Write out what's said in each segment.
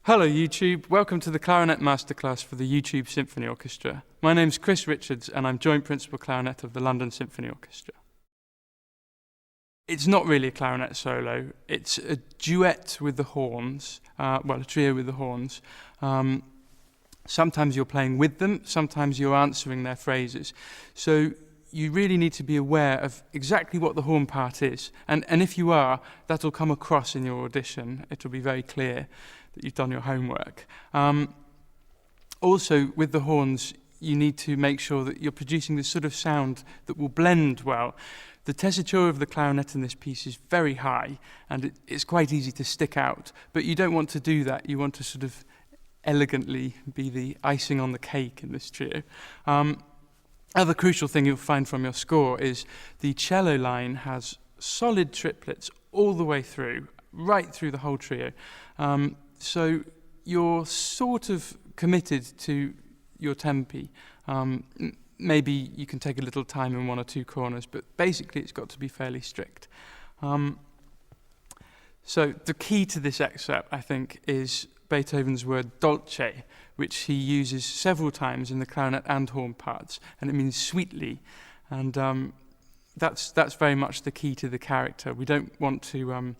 Hello YouTube, welcome to the Clarinet Masterclass for the YouTube Symphony Orchestra. My name's Chris Richards and I'm Joint Principal Clarinet of the London Symphony Orchestra. It's not really a clarinet solo, it's a duet with the horns, a trio with the horns. Sometimes you're playing with them, sometimes you're answering their phrases. So you really need to be aware of exactly what the horn part is. And if you are, that'll come across in your audition. It'll be very clear that you've done your homework. Also, with the horns, you need to make sure that you're producing the sort of sound that will blend well. The tessitura of the clarinet in this piece is very high, and it's quite easy to stick out. But you don't want to do that. You want to sort of elegantly be the icing on the cake in this trio. Other crucial thing you'll find from your score is the cello line has solid triplets all the way through, right through the whole trio. So you're sort of committed to your tempi. Maybe you can take a little time in one or two corners, but basically it's got to be fairly strict. So the key to this excerpt, I think, is Beethoven's word dolce, which he uses several times in the clarinet and horn parts, and it means sweetly. And that's very much the key to the character. We don't want to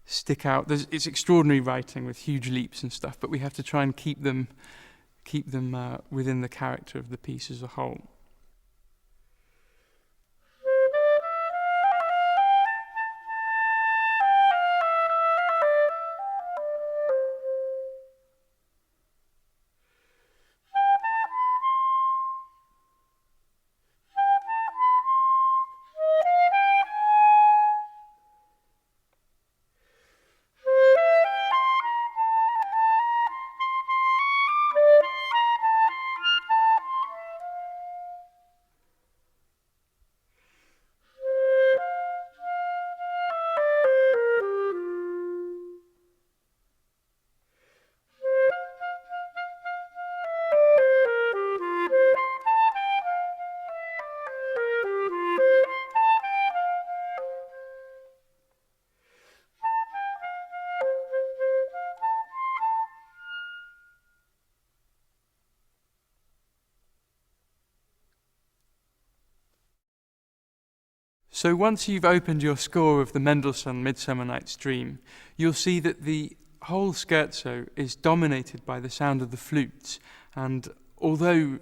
stick out. It's extraordinary writing with huge leaps and stuff, but we have to try and keep them within the character of the piece as a whole. So once you've opened your score of the Mendelssohn Midsummer Night's Dream, you'll see that the whole scherzo is dominated by the sound of the flutes. And although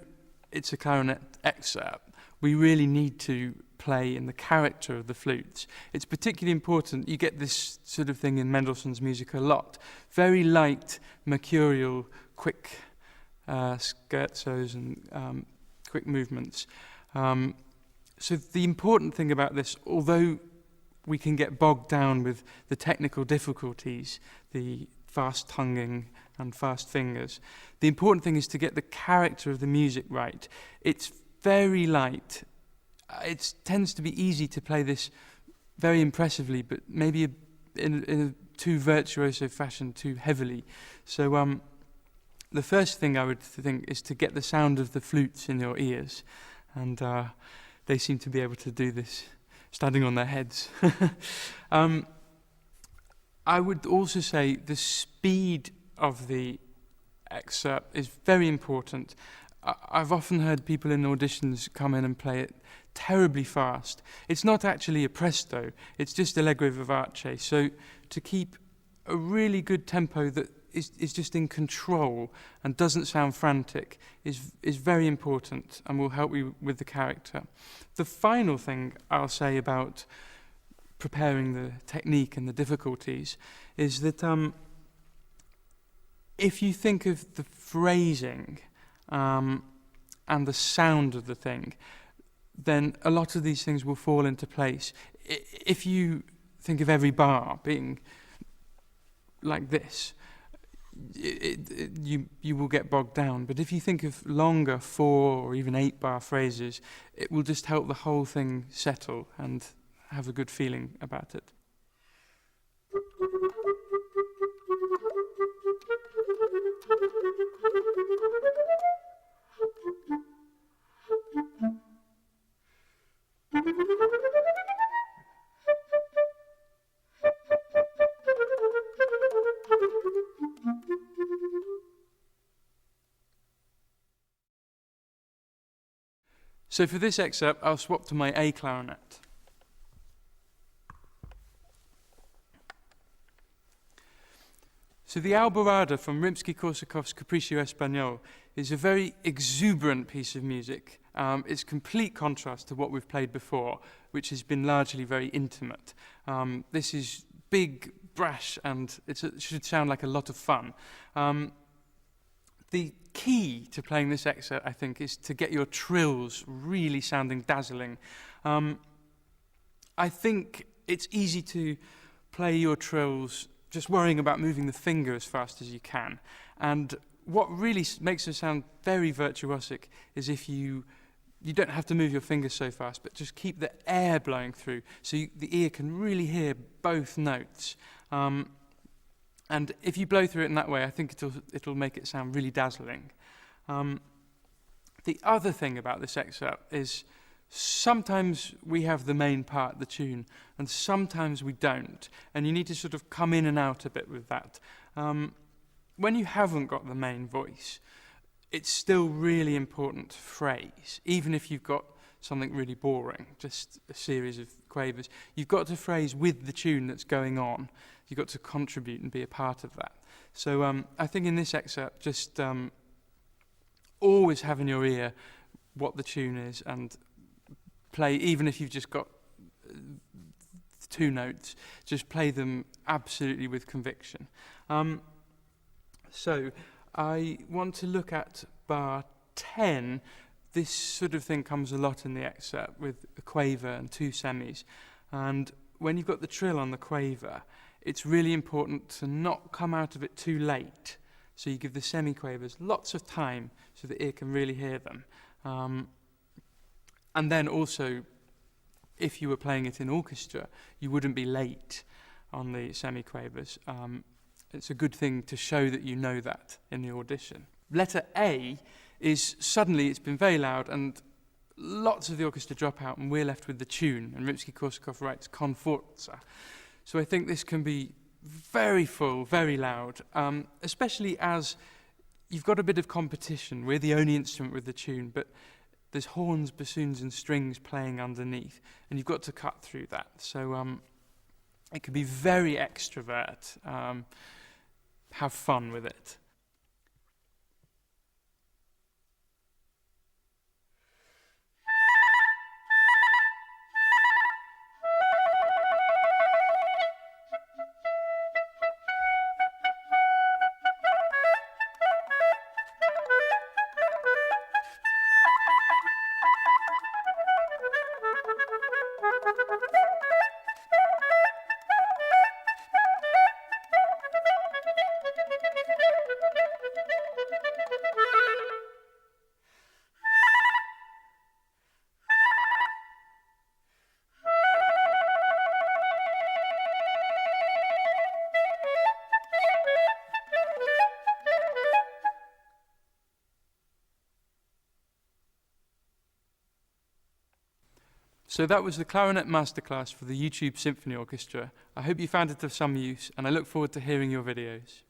it's a clarinet excerpt, we really need to play in the character of the flutes. It's particularly important. You get this sort of thing in Mendelssohn's music a lot. Very light, mercurial, quick scherzos and quick movements. So the important thing about this, although we can get bogged down with the technical difficulties, the fast tonguing and fast fingers, the important thing is to get the character of the music right. It's very light. It tends to be easy to play this very impressively, but maybe in a too virtuoso fashion, too heavily. So the first thing I would think is to get the sound of the flutes in your ears, and they seem to be able to do this standing on their heads. I would also say the speed of the excerpt is very important. I've often heard people in auditions come in and play it terribly fast. It's not actually a presto, it's just allegro vivace. So to keep a really good tempo that is just in control and doesn't sound frantic is very important and will help you with the character. The final thing I'll say about preparing the technique and the difficulties is that if you think of the phrasing and the sound of the thing, then a lot of these things will fall into place. If you think of every bar being like this, you will get bogged down. But if you think of longer 4 or even 8 bar phrases, it will just help the whole thing settle and have a good feeling about it. So for this excerpt, I'll swap to my A clarinet. So the Alborada from Rimsky-Korsakov's Capriccio Espagnol is a very exuberant piece of music. It's complete contrast to what we've played before, which has been largely very intimate. This is big, brash, and it should sound like a lot of fun. The key to playing this excerpt, I think, is to get your trills really sounding dazzling. I think it's easy to play your trills just worrying about moving the finger as fast as you can. And what really makes it sound very virtuosic is if you don't have to move your fingers so fast, but just keep the air blowing through, so the ear can really hear both notes. And if you blow through it in that way, I think it'll make it sound really dazzling. The other thing about this excerpt is sometimes we have the main part, the tune, and sometimes we don't. And you need to sort of come in and out a bit with that. When you haven't got the main voice, it's still really important to phrase, even if you've got something really boring, just a series of quavers. You've got to phrase with the tune that's going on. You've got to contribute and be a part of that. So I think in this excerpt, just always have in your ear what the tune is and play, even if you've just got two notes, just play them absolutely with conviction. So I want to look at bar 10. This sort of thing comes a lot in the excerpt with a quaver and two semis. And when you've got the trill on the quaver, it's really important to not come out of it too late. So you give the semi-quavers lots of time so the ear can really hear them. And then also, if you were playing it in orchestra, you wouldn't be late on the semi-quavers. It's a good thing to show that you know that in the audition. Letter A is suddenly it's been very loud and lots of the orchestra drop out and we're left with the tune, and Rimsky-Korsakov writes con forza. So I think this can be very full, very loud, especially as you've got a bit of competition. We're the only instrument with the tune, but there's horns, bassoons and strings playing underneath, and you've got to cut through that. So it can be very extrovert. Have fun with it. So that was the Clarinet Masterclass for the YouTube Symphony Orchestra. I hope you found it of some use, and I look forward to hearing your videos.